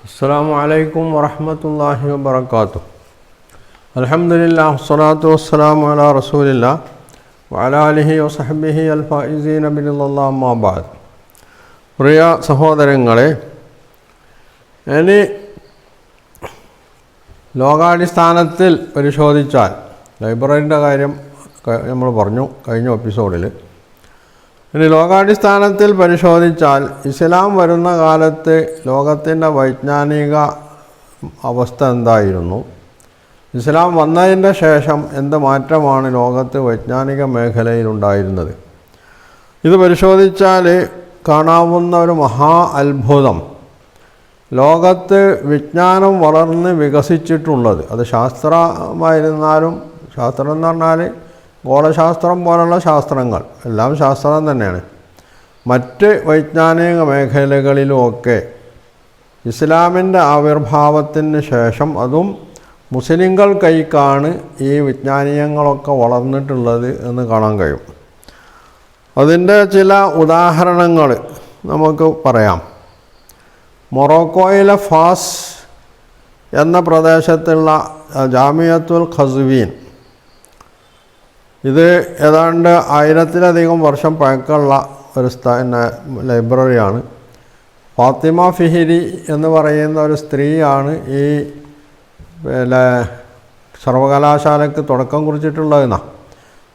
അസ്സലാമു അലൈക്കും വറഹ്മത്തുള്ളാഹി വബറകാതുഹു. അൽഹംദുലില്ലാഹി വസ്സലാത്തു വസ്സലാമു അലാ റസൂലില്ലാഹി വഅലാ ആലിഹി വസഹ്ബിഹി അൽ ഫായിസീന ബില്ലാഹി അമ്മാ ബഅദ്. പ്രിയ സഹോദരങ്ങളെ, ഇനി ലോകാടിസ്ഥാനത്തിൽ പരിശോധിച്ചാൽ ലൈബ്രറിൻ്റെ കാര്യം നമ്മൾ പറഞ്ഞു കഴിഞ്ഞ എപ്പിസോഡിൽ. ഇനി ലോകാടിസ്ഥാനത്തിൽ പരിശോധിച്ചാൽ ഇസ്ലാം വരുന്ന കാലത്ത് ലോകത്തിൻ്റെ വൈജ്ഞാനിക അവസ്ഥ എന്തായിരുന്നു, ഇസ്ലാം വന്നതിൻ്റെ ശേഷം എന്ത് മാറ്റമാണ് ലോകത്ത് വൈജ്ഞാനിക മേഖലയിലുണ്ടായിരുന്നത്, ഇത് പരിശോധിച്ചാൽ കാണാവുന്ന ഒരു മഹാ അത്ഭുതം, ലോകത്ത് വിജ്ഞാനം വളർന്ന് വികസിച്ചിട്ടുള്ളത്. അത് ശാസ്ത്രമായിരുന്നാലും, ശാസ്ത്രം എന്ന് പറഞ്ഞാൽ ഗോളശാസ്ത്രം പോലുള്ള ശാസ്ത്രങ്ങൾ എല്ലാം ശാസ്ത്രം തന്നെയാണ്. മറ്റ് വൈജ്ഞാനിക മേഖലകളിലുമൊക്കെ ഇസ്ലാമിൻ്റെ ആവിർഭാവത്തിന് ശേഷം, അതും മുസ്ലിങ്ങൾ കൈക്കാണ് ഈ വിജ്ഞാനീയങ്ങളൊക്കെ വളർന്നിട്ടുള്ളത് എന്ന് കാണാൻ കഴിയും. അതിൻ്റെ ചില ഉദാഹരണങ്ങൾ നമുക്ക് പറയാം. മൊറോക്കോയിലെ ഫാസ് എന്ന പ്രദേശത്തുള്ള ജാമിയത്തുൽ ഖസ്വീൻ, ഇത് ഏതാണ്ട് 1000-ലധികം വർഷം പഴക്കമുള്ള ഒരു ലൈബ്രറിയാണ്. ഫാത്തിമ ഫിഹിരി എന്ന് പറയുന്ന ഒരു സ്ത്രീയാണ് ഈ സർവകലാശാലയ്ക്ക് തുടക്കം കുറിച്ചിട്ടുള്ളതെന്നാണ്.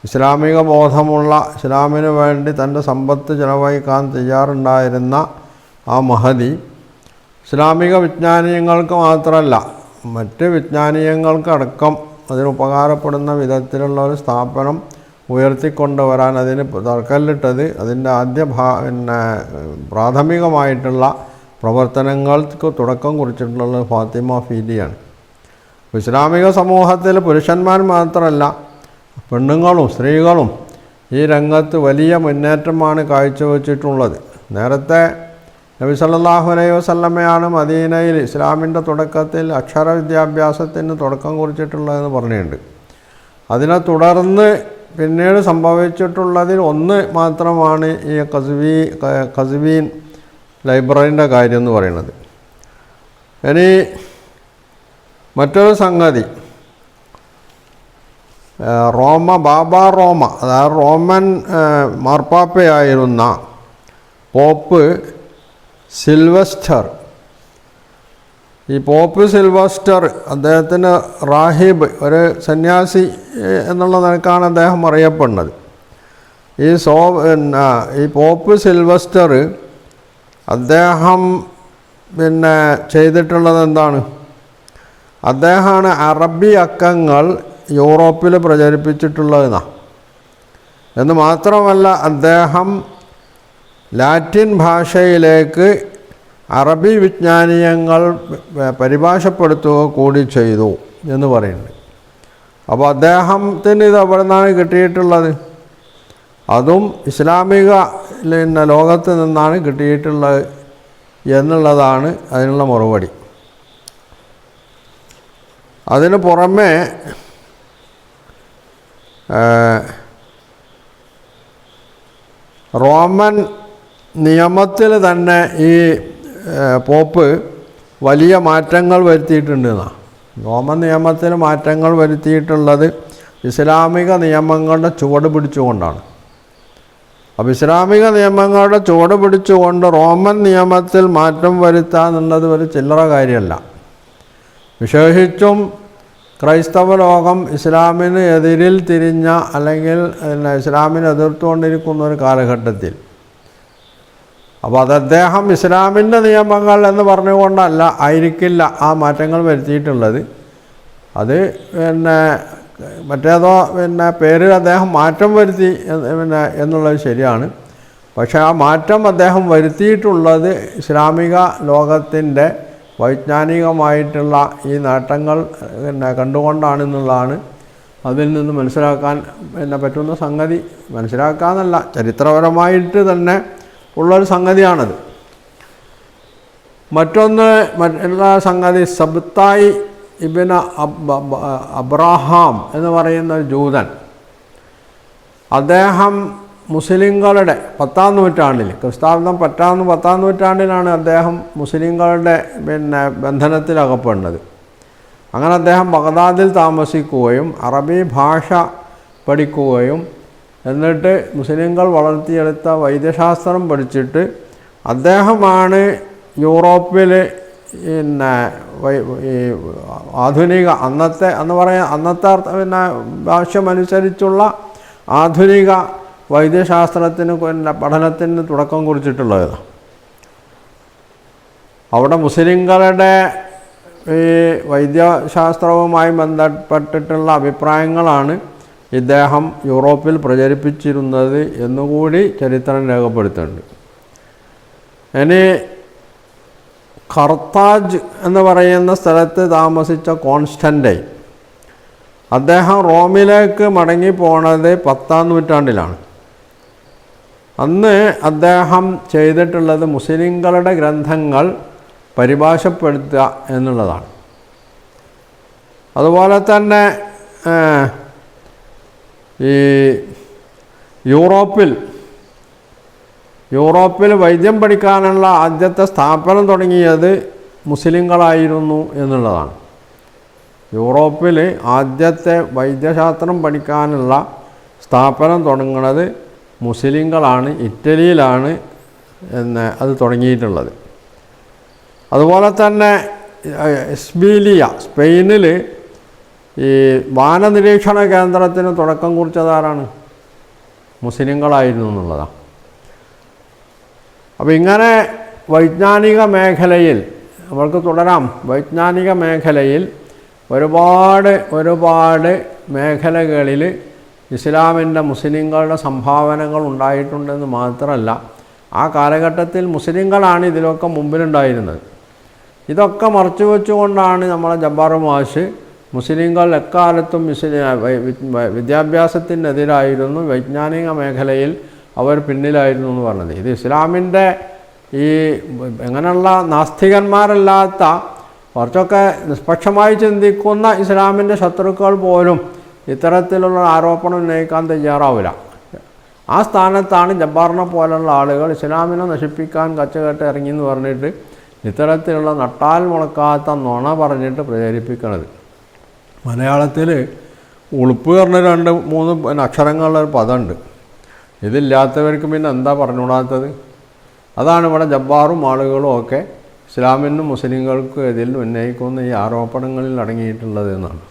ഇസ്ലാമിക ബോധമുള്ള, ഇസ്ലാമിന് വേണ്ടി തൻ്റെ സമ്പത്ത് ചെലവഴിക്കാൻ തയ്യാറുണ്ടായിരുന്ന ആ മഹദി ഇസ്ലാമിക വിജ്ഞാനീയങ്ങൾക്ക് മാത്രമല്ല മറ്റ് വിജ്ഞാനീയങ്ങൾക്കടക്കം അതിനുപകാരപ്പെടുന്ന വിധത്തിലുള്ള ഒരു സ്ഥാപനം ഉയർത്തിക്കൊണ്ടുവരാൻ അതിന് തറക്കല്ലിട്ടത്, അതിൻ്റെ ആദ്യ പ്രാഥമികമായിട്ടുള്ള പ്രവർത്തനങ്ങൾക്ക് തുടക്കം കുറിച്ചിട്ടുള്ളത് ഫാത്തിമ ഫീലിയാണ്. ഇസ്ലാമിക സമൂഹത്തിൽ പുരുഷന്മാർ മാത്രമല്ല പെണ്ണുങ്ങളും സ്ത്രീകളും ഈ രംഗത്ത് വലിയ മുന്നേറ്റമാണ് കാഴ്ചവെച്ചിട്ടുള്ളത്. നേരത്തെ നബി സല്ലല്ലാഹു അലൈഹി വസല്ലമയാണ് മദീനയിൽ ഇസ്ലാമിൻ്റെ തുടക്കത്തിൽ അക്ഷരവിദ്യാഭ്യാസത്തിന് തുടക്കം കുറിച്ചിട്ടുള്ളതെന്ന് പറഞ്ഞിട്ടുണ്ട്. അതിനെ തുടർന്ന് പിന്നീട് സംഭവിച്ചിട്ടുള്ളതിൽ ഒന്ന് മാത്രമാണ് ഈ ഖസ്വീൻ ലൈബ്രറിൻ്റെ കാര്യം എന്ന് പറയുന്നത്. ഇനി മറ്റൊരു സംഗതി, ബാബ റോമ, അതായത് റോമൻ മാർപ്പാപ്പയായിരുന്ന പോപ്പ് സിൽവസ്റ്റർ, ഈ പോപ്പ് സിൽവസ്റ്റർ അദ്ദേഹത്തിന് റാഹിബ്, ഒരു സന്യാസി എന്നുള്ള നിലക്കാണ് അദ്ദേഹം അറിയപ്പെടുന്നത്. ഈ പോപ്പ് സിൽവസ്റ്റർ അദ്ദേഹം ചെയ്തിട്ടുള്ളത് എന്താണ്, അദ്ദേഹമാണ് അറബി അക്കങ്ങൾ യൂറോപ്പിൽ പ്രചരിപ്പിച്ചിട്ടുള്ളതെന്നാണ്. എന്ന് മാത്രമല്ല, അദ്ദേഹം ലാറ്റിൻ ഭാഷയിലേക്ക് അറബി വിജ്ഞാനീയങ്ങൾ പരിഭാഷപ്പെടുത്തുക കൂടി ചെയ്തു എന്ന് പറയുന്നുണ്ട്. അപ്പോൾ അദ്ദേഹത്തിന് ഇത് എവിടെ നിന്നാണ് കിട്ടിയിട്ടുള്ളത്? അതും ഇസ്ലാമിക ലോകത്ത് നിന്നാണ് കിട്ടിയിട്ടുള്ളത് എന്നുള്ളതാണ് അതിനുള്ള മറുപടി. അതിന് പുറമെ റോമൻ നിയമത്തിൽ തന്നെ ഈ പോപ്പ് വലിയ മാറ്റങ്ങൾ വരുത്തിയിട്ടുണ്ടെന്നാണ്. റോമൻ നിയമത്തിൽ മാറ്റങ്ങൾ വരുത്തിയിട്ടുള്ളത് ഇസ്ലാമിക നിയമങ്ങളുടെ ചുവട് പിടിച്ചുകൊണ്ടാണ്. അപ്പോൾ ഇസ്ലാമിക നിയമങ്ങളുടെ ചുവട് പിടിച്ചുകൊണ്ട് റോമൻ നിയമത്തിൽ മാറ്റം വരുത്തുക എന്നുള്ളത് ഒരു ചില്ലറ കാര്യമല്ല. വിശേഷിച്ചും ക്രൈസ്തവ ലോകം ഇസ്ലാമിന് എതിരിൽ തിരിഞ്ഞ, അല്ലെങ്കിൽ ഇസ്ലാമിനെ എതിർത്തുകൊണ്ടിരിക്കുന്ന ഒരു കാലഘട്ടത്തിൽ, അപ്പോൾ അത് അദ്ദേഹം ഇസ്ലാമിൻ്റെ നിയമങ്ങൾ എന്ന് പറഞ്ഞുകൊണ്ടല്ല ആയിരിക്കില്ല ആ മാറ്റങ്ങൾ വരുത്തിയിട്ടുള്ളത്. അത് മറ്റേതോ പേര് അദ്ദേഹം മാറ്റം വരുത്തി എന്നുള്ളത് ശരിയാണ്. പക്ഷേ ആ മാറ്റം അദ്ദേഹം വരുത്തിയിട്ടുള്ളത് ഇസ്ലാമിക ലോകത്തിൻ്റെ വൈജ്ഞാനികമായിട്ടുള്ള ഈ നേട്ടങ്ങൾ കണ്ടുകൊണ്ടാണെന്നുള്ളതാണ് അതിൽ നിന്ന് മനസ്സിലാക്കാൻ പറ്റുന്ന സംഗതി. മനസ്സിലാക്കാന്നല്ല, ചരിത്രപരമായിട്ട് തന്നെ ഉള്ളൊരു സംഗതിയാണത്. മറ്റുള്ള സംഗതി, സബ്തായി ഇബ്ന അബ്രഹാം എന്ന് പറയുന്ന ഒരു ജൂതൻ, അദ്ദേഹം മുസ്ലിങ്ങളുടെ 10-ാം നൂറ്റാണ്ടിൽ, ക്രിസ്താബ്ദം 10-ാം നൂറ്റാണ്ടിലാണ് അദ്ദേഹം മുസ്ലിങ്ങളുടെ ബന്ധനത്തിലകപ്പെടുന്നത്. അങ്ങനെ അദ്ദേഹം ബഗ്ദാദിൽ താമസിക്കുകയും അറബി ഭാഷ പഠിക്കുകയും എന്നിട്ട് മുസ്ലിങ്ങൾ വളർത്തിയെടുത്ത വൈദ്യശാസ്ത്രം പഠിച്ചിട്ട് അദ്ദേഹമാണ് യൂറോപ്പിൽ ഈ ആധുനിക അന്നത്തെ ഭാഷ്യമനുസരിച്ചുള്ള ആധുനിക വൈദ്യശാസ്ത്രത്തിന് പഠനത്തിന് തുടക്കം കുറിച്ചിട്ടുള്ളത്. അവിടെ മുസ്ലിങ്ങളുടെ ഈ വൈദ്യശാസ്ത്രവുമായി ബന്ധപ്പെട്ടിട്ടുള്ള അഭിപ്രായങ്ങളാണ് ഇദ്ദേഹം യൂറോപ്പിൽ പ്രചരിപ്പിച്ചിരുന്നത് എന്നുകൂടി ചരിത്രം രേഖപ്പെടുത്തുന്നുണ്ട്. ഇനി കർത്താജ് എന്ന് പറയുന്ന സ്ഥലത്ത് താമസിച്ച കോൺസ്റ്റൻ്റൈൻ, അദ്ദേഹം റോമിലേക്ക് മടങ്ങിപ്പോണത് 10-ാം നൂറ്റാണ്ടിലാണ്. അന്ന് അദ്ദേഹം ചെയ്തിട്ടുള്ളത് മുസ്ലിങ്ങളുടെ ഗ്രന്ഥങ്ങൾ പരിഭാഷപ്പെടുത്തുക എന്നുള്ളതാണ്. അതുപോലെ തന്നെ ഈ യൂറോപ്പിൽ വൈദ്യം പഠിക്കാനുള്ള ആദ്യത്തെ സ്ഥാപനം തുടങ്ങിയത് മുസ്ലിങ്ങളായിരുന്നു എന്നുള്ളതാണ്. യൂറോപ്പിൽ ആദ്യത്തെ വൈദ്യശാസ്ത്രം പഠിക്കാനുള്ള സ്ഥാപനം തുടങ്ങുന്നത് മുസ്ലിങ്ങളാണ്. ഇറ്റലിയിലാണ് അത് തുടങ്ങിയിട്ടുള്ളത്. അതുപോലെ തന്നെ എസ്ബീലിയ, സ്പെയിനിൽ ഈ വാനനിരീക്ഷണ കേന്ദ്രത്തിന് തുടക്കം കുറിച്ചതാരാണ്? മുസ്ലിങ്ങളായിരുന്നു എന്നുള്ളതാണ്. അപ്പോൾ ഇങ്ങനെ വൈജ്ഞാനിക മേഖലയിൽ നമ്മൾക്ക് തുടരാം. വൈജ്ഞാനിക മേഖലയിൽ ഒരുപാട് മേഖലകളിൽ ഇസ്ലാമിൻ്റെ മുസ്ലിങ്ങളുടെ സംഭാവനകൾ ഉണ്ടായിട്ടുണ്ടെന്ന് മാത്രമല്ല, ആ കാലഘട്ടത്തിൽ മുസ്ലിങ്ങളാണ് ഇതിലൊക്കെ മുമ്പിലുണ്ടായിരുന്നത്. ഇതൊക്കെ മറച്ചു വെച്ചുകൊണ്ടാണ് നമ്മളെ ജബ്ബാർ മാഷ് മുസ്ലിങ്ങൾ എക്കാലത്തും വിദ്യാഭ്യാസത്തിനെതിരായിരുന്നു, വൈജ്ഞാനിക മേഖലയിൽ അവർ പിന്നിലായിരുന്നു എന്ന് പറഞ്ഞത്. ഇത് ഇസ്ലാമിൻ്റെ ഈ എങ്ങനെയുള്ള നാസ്തികന്മാരല്ലാത്ത കുറച്ചൊക്കെ നിഷ്പക്ഷമായി ചിന്തിക്കുന്ന ഇസ്ലാമിൻ്റെ ശത്രുക്കൾ പോലും ഇത്തരത്തിലുള്ള ആരോപണം ഉന്നയിക്കാൻ തയ്യാറാവില്ല. ആ സ്ഥാനത്താണ് ജബ്ബാറിനെ പോലുള്ള ആളുകൾ ഇസ്ലാമിനെ നശിപ്പിക്കാൻ കച്ചകെട്ട് ഇറങ്ങിയെന്ന് പറഞ്ഞിട്ട് ഇത്തരത്തിലുള്ള നട്ടാൽ മുളക്കാത്ത നുണ പറഞ്ഞിട്ട് പ്രചരിപ്പിക്കുന്നത്. മലയാളത്തിൽ ഉളുപ്പ് പറഞ്ഞ 2-3 അക്ഷരങ്ങളുള്ള ഒരു പദമുണ്ട്. ഇതില്ലാത്തവർക്ക് പിന്നെ എന്താ പറഞ്ഞുകൂടാത്തത്? അതാണ് ഇവിടെ ജബ്ബാറും ആളുകളും ഒക്കെ ഇസ്ലാമിനും മുസ്ലിങ്ങൾക്കും എതിൽ ഉന്നയിക്കുന്ന ഈ ആരോപണങ്ങളിൽ അടങ്ങിയിട്ടുള്ളത് എന്നാണ്.